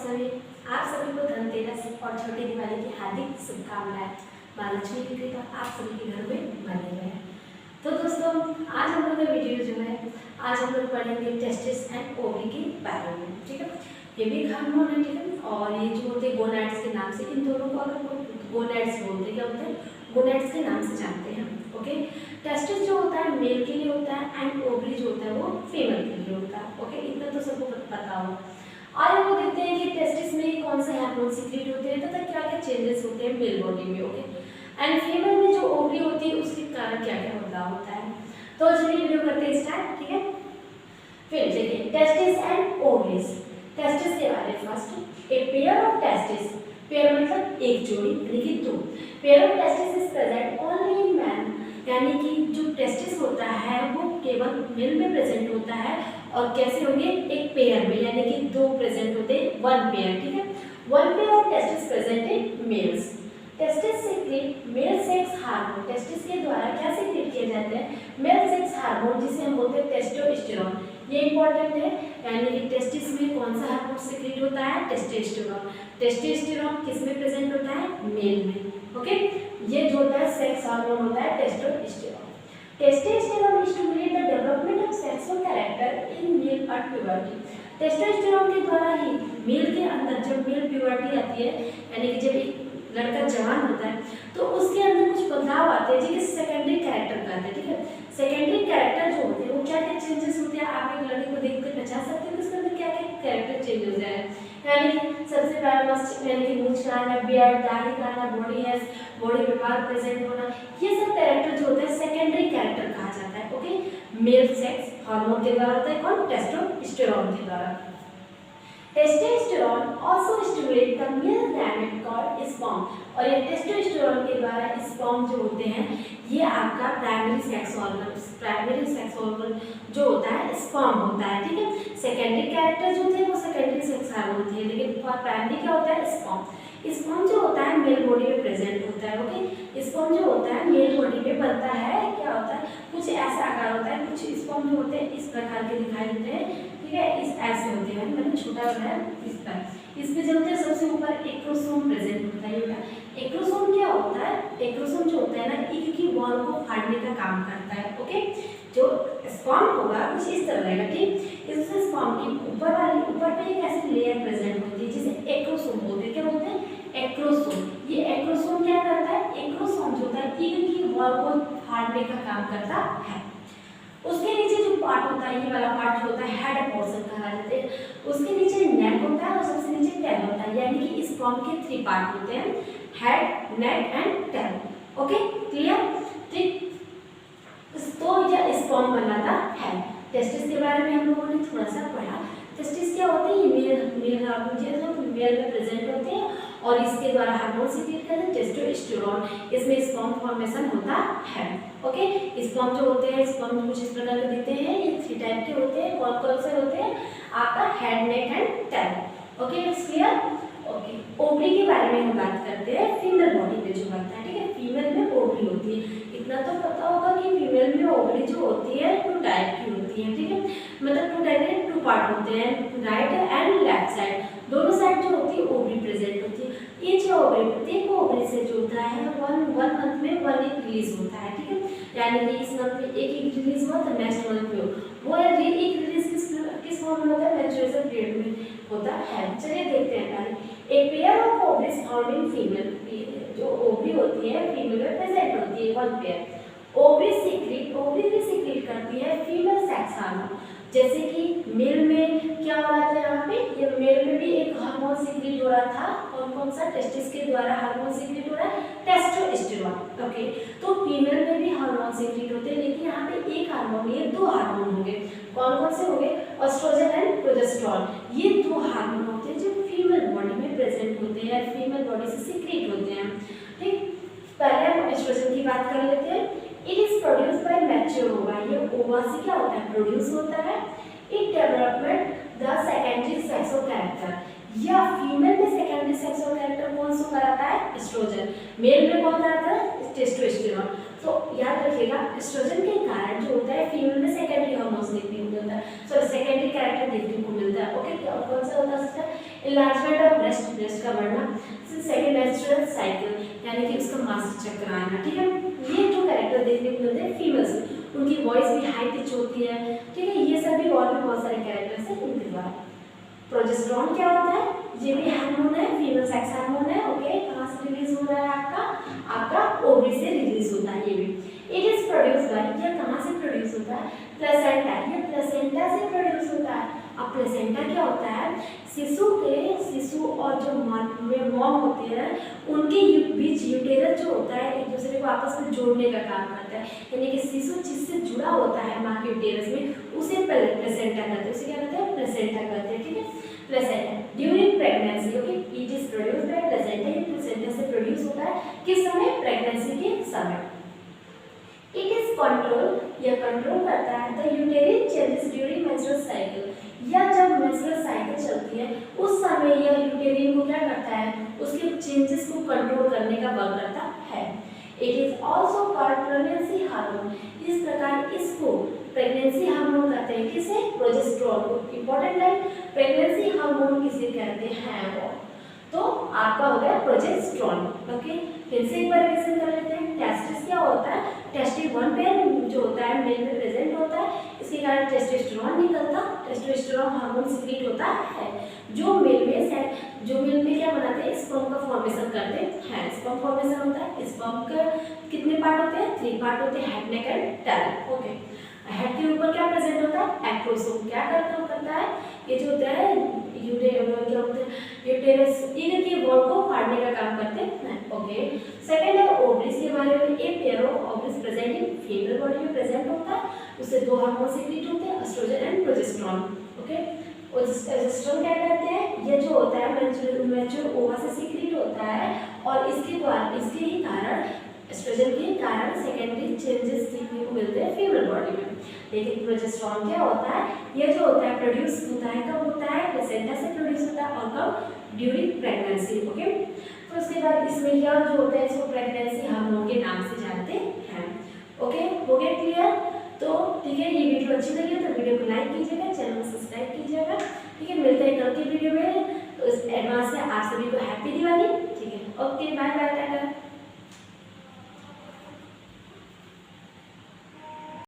सभी आप सभी को धनतेरस और छोटी दिवाली की हार्दिक शुभकामनाएं। माँ लक्ष्मी की कृपा आप सभी के घर में बनी रहे। तो दोस्तों, आज हम लोग का वीडियो जो है, आज हम लोग पढ़ेंगे टेस्टिस एंड ओवरी के बारे में। ठीक है, ये भी हार्मोन है। ठीक है, और ये जो होते हैं गोनाड्स के नाम से, इन दोनों को अगर गोनाड्स बोलते हैं, क्या होते हैं, गोनाड्स के नाम से जानते हैं। ओके, टेस्टिस जो होता है मेल के लिए होता है एंड ओवरी जो होता है वो फीमेल के लिए होता है। ओके, इतना तो सबको पता हो। और वो देखते हैं कि टेस्टिस में कौन से हार्मोन सीक्रेट होते हैं तथा क्या क्या चेंजेस होते हैं मेल बॉडी में। ओके, एंड फीमेल में जो ओवरी होती है उसके कारण क्या क्या होता है। तो चलिए वीडियो करते हैं स्टार्ट। ठीक है, फिर देखिए टेस्टिस एंड ओवरीज। टेस्टिस के बारे में first, A pair of testis, pair मतलब एक जोड़ी यानी कि दो। Pair of testis is present only in man, यानी कि जो टेस्टिस होता है वो केवल मेल में प्रेजेंट होता है। और कैसे होंगे, एक पेयर में, यानी कि दो प्रेजेंट होते हैं, वन पेयर। ठीक है, one pair of testis present in males. Testis secret male sex hormone, testis के द्वारा क्या सीक्रेट किए जाते हैं, मेल सेक्स हार्मोन, जिसे हम बोलते हैं टेस्टोस्टेरोन। ये इंपॉर्टेंट है, यानी कि टेस्टिस में कौन सा हार्मोन सीक्रेट होता है, टेस्टोस्टेरोन। टेस्टोस्टेरोन किस में प्रेजेंट होता है, मेल में। ओके, ये जो होता है सेक्स हार्मोन होता है testosterone. Testosterone stimulate the development of sexual character in male at puberty. Testosterone के द्वारा ही मेल के अंदर जब मेल प्यूबर्टी आती है, यानी कि जब एक लड़का जवान होता है तो उसके अंदर कुछ बदलाव आते हैं जिसे सेकेंडरी कैरेक्टर कहते हैं। ठीक है, सेकेंडरी कैरेक्टर जो होते हैं वो क्या क्या चेंजेस होते हैं, आप एक लड़के को देखकर पहचान सकते हैं कि उसके अंदर क्या क्या कैरेक्टर चेंज हो जाए। यानी कि सबसे पहला मस्त, यानी कि मूंछ का आना, बियर्ड, दाढ़ी का आना, बॉडी हेयर्स, बॉडी में बाल प्रेजेंट होना, ये सब कैरेक्टर जो होते हैं सेकेंडरी कैरेक्टर कहा जाता है। ओके, मेल सेक्स हार्मोन के द्वारा होता है, कौन, टेस्टोस्टेरोन के द्वारा। Testosterone also stimulate the male gamete called sperm, और ये टेस्टोस्टेरोन के द्वारा स्पर्म जो होते हैं ये आपका प्राइमरी सेक्स ऑर्गन जो होता है स्पर्म होता है। ठीक है, सेकेंडरी कैरेक्टर जो थे वो सेकेंडरी सेक्स हार्मोन थे, लेकिन प्राइमरी क्या होता है, स्पर्म। स्पर्म जो होता है मेल बॉडी में प्रेजेंट होता है। ओके, स्पर्म जो होता है मेल बॉडी में बनता है, क्या होता है, कुछ ऐसा आकार होता है, कुछ स्पर्म जो होते हैं इस प्रकार के दिखाई देते हैं। ठीक है, इस ऐसे होते हैं, मैंने छोटा बनाया इस पर। इसमें जो होता है सबसे ऊपर एक्रोसोम प्रेजेंट होता है। ये एक्रोसोम क्या होता है, एक्रोसोम जो होता है ना, एक की वॉल को फाड़ने का काम करता है। ओके, जो स्पर्म होगा कुछ इस तरह रहेगा। ठीक, इससे स्पर्म की ऊपर पे एक ऐसी लेयर प्रेजेंट होती है जिसे एक्रोसोम बोलते हैं। क्या बोलते हैं, एक्रोसोम। ये एक्रोसोम क्या करता है, एक्रोसोम जो होता है ईग की वॉल को फाड़ने का काम करता है। उसके नीचे जो पार्ट होता है, ये वाला पार्ट जो होता है हेड पोर्शन कहा जाता है, उसके नीचे नेक होता है और सबसे नीचे टेल होता है, यानी कि स्पर्म के 3 पार्ट होते हैं, head, neck and tail. Okay, clear. ठीक, तो यह स्पर्म बनाता है। टेस्टिस के बारे में हम लोगों ने थोड़ा सा पढ़ा। टेस्टिस क्या होते हैं, ये मेल हार्मोन मेल में प्रेजेंट होते हैं और इसके द्वारा हार्मोन सीक्रेट करते हैं टेस्टोस्टेरोन, इसमें स्पर्म फॉर्मेशन होता है। ओके, स्पर्म जो होते हैं, स्पर्म कुछ इस प्रकार के दिखते हैं, ये 3 टाइप के होते हैं। कौन कौन से होते हैं, आपका head, neck and tail. Okay, it's clear. Okay, ovary के बारे में हम बात करते हैं, फीमेल बॉडी में जो बनता है। ठीक है, फीमेल में ओवरी होती है, इतना तो पता होगा कि फीमेल में ओवरी जो होती है 2 टाइप की होती है। ठीक है, मतलब 2 टाइप के 2 पार्ट होते हैं, राइट एंड लेफ्ट साइड, दोनों साइड जो होती है ओवरी प्रेजेंट होती है। ईच ओवरी, प्रत्येक ओवरी से जो होता है वन मंथ में 1 एग रिलीज होता है। ठीक है, यानी कि इस मंथ में 1 एग रिलीज हुआ तो नेक्स्ट मंथ में वो एग रिलीज किस फॉर्म में होता है, मेंस्ट्रुएशन पीरियड में होता है। चलिए देखते हैं पहले। ए pair of ovaries found in female, जो ओवरी होती है फीमेल में प्रेजेंट होती है 1 पेयर। ओवरी भी सीक्रेट करती है फीमेल सेक्स हार्मोन, जैसे कि मेल में क्या हो रहा था, यहाँ पे ये मेल में भी एक हार्मोन सीक्रेट हो रहा था। कौन सा, टेस्टिस के द्वारा हार्मोन सीक्रेट हो रहा है, टेस्टोस्टेरोन। ओके, तो फीमेल में भी हार्मोन सीक्रेट होते हैं, लेकिन यहाँ पे एक हार्मोन, ये 2 हार्मोन होंगे। कौन कौन से होंगे, एस्ट्रोजन एंड प्रोजेस्टेरोन। ये 2 हार्मोन होते हैं जो फीमेल बॉडी में प्रेजेंट होते हैं, फीमेल बॉडी से सीक्रेट होते हैं। ठीक, पहले हम एस्ट्रोजन की बात कर लेते हैं। It is produce by mature ओवा, ये ओवा से क्या होता है, प्रोड्यूस होता है। It development the secondary sexual character, या फीमेल में सेकेंडरी सेक्सुअल कैरेक्टर कौन सा कराता है, एस्ट्रोजन। मेल में कौन कराता है, टेस्टोस्टेरोन। तो याद रखिएगा एस्ट्रोजन के कारण जो होता है फीमेल में सेकेंडरी हार्मोन्स देखने को मिलता है, सॉरी सेकेंडरी कैरेक्टर देखने को मिलता है। ओके, कौन सा होता है इसका? इनलार्जमेंट ऑफ ब्रेस्ट, ब्रेस्ट का बढ़ना, सेकेंड मेंस्ट्रुअल साइकिल यानी कि उसका मासिक चक्र आना। ठीक है, ये जो कैरेक्टर देखने को मिलते हैं फीमेल्स में, उनकी वॉइस भी हाई पिच होती है। ठीक है, ये सब भी और भी बहुत सारे कैरेक्टर्स हैं इनके द्वारा। प्रोजेस्टेरॉन क्या होता है? ये भी हार्मोन है, फीमेल सेक्स हार्मोन है। ओके, कहाँ से रिलीज हो रहा है? आपका ओवरी से रिलीज होता है। ये भी इट इज प्रोड्यूस बाय, ये कहाँ से प्रोड्यूस होता है? प्लेसेंटा, ये प्लेसेंटा से प्रोड्यूस होता है। अब प्लेसेंटा क्या होता है? शिशु और जो मॉम होती है उनके बीच यूटेरस जो होता है एक दूसरे को आपस में जोड़ने का काम करता है, यानी कि शिशु जिससे जुड़ा होता है माँ के यूटेरस में उसे प्लेसेंटा कहते हैं। उसे क्या कहते हैं? प्लेसेंटा कहते हैं। ठीक है, placenta during pregnancy. Okay, it is produced by placenta, ये प्लेसेंटा से प्रोड्यूस होता है। किस समय? प्रेगनेंसी के समय। इट इज कंट्रोल, यह कंट्रोल करता है the यूटेरिन changes during menstrual cycle, या जब मेंस्ट्रुअल साइकिल चलती है उस समय यह यूटेरिन को क्या करता है? उसके चेंजेस को कंट्रोल करने का वर्क करता है। It is also called pregnancy hormone, इस प्रकार इसको प्रेगनेंसी हार्मोन कहते हैं। किसे? प्रोजेस्टेरॉन को। इंपॉर्टेंट लाइन, प्रेगनेंसी हार्मोन किसे कहते हैं? वो तो आपका हो गया प्रोजेस्टेरॉन। ओके, फिर से एक बार रिवीजन कर लेते हैं। टेस्टिस क्या होता है? टेस्टिस वन पेयर जो होता है मेल में प्रेजेंट होता है, इसके कारण टेस्टोस्टेरोन निकलता, टेस्टोस्टेरोन हार्मोन सीक्रेट होता है जो मेल में क्या बनाते हैं? स्पर्म का फॉर्मेशन करते हैं। स्पर्म फॉर्मेशन होता है, स्पर्म के कितने पार्ट होते हैं? 3 पार्ट होते हैं, head, neck and tail. Okay, head के ऊपर क्या प्रेजेंट होता है? एक्रोसोम। क्या करता है? ये जो होता है यूटेरस, इनके वॉल को फाड़ने का काम करते हैं। ओके, सेकंड है ओवरीज के बारे में। A pair of ovaries present in female body में प्रेजेंट होता है, उससे 2 हार्मोन सीक्रेट होते हैं, estrogen and progesterone. Okay, progesterone क्या कहते हैं? ये जो होता है मैच्योर ओवा से सीक्रेट होता है और इसके ही कारण एस्ट्रोजन के कारण सेकेंडरी चेंजेस देखने को मिलते हैं फीमेल बॉडी में। लेकिन प्रोजेस्टेरॉन क्या होता है? ये जो होता है प्रोड्यूस होता है, कब होता है? प्लेसेंटा से प्रोड्यूस होता है और कब? During pregnancy. ओके, तो उसके बाद इसमें यह जो होता है इसको प्रेगनेंसी हार्मोन के नाम से जानते हैं। ओके, हो गया क्लियर? तो ठीक है, ये वीडियो अच्छी लगी तो वीडियो को लाइक कीजिएगा, चैनल को सब्सक्राइब कीजिएगा। ठीक है, मिलते हैं कल की वीडियो में। तो इस एडवांस में आप सभी को हैप्पी दिवाली। ठीक है, ओके, बाय बाय।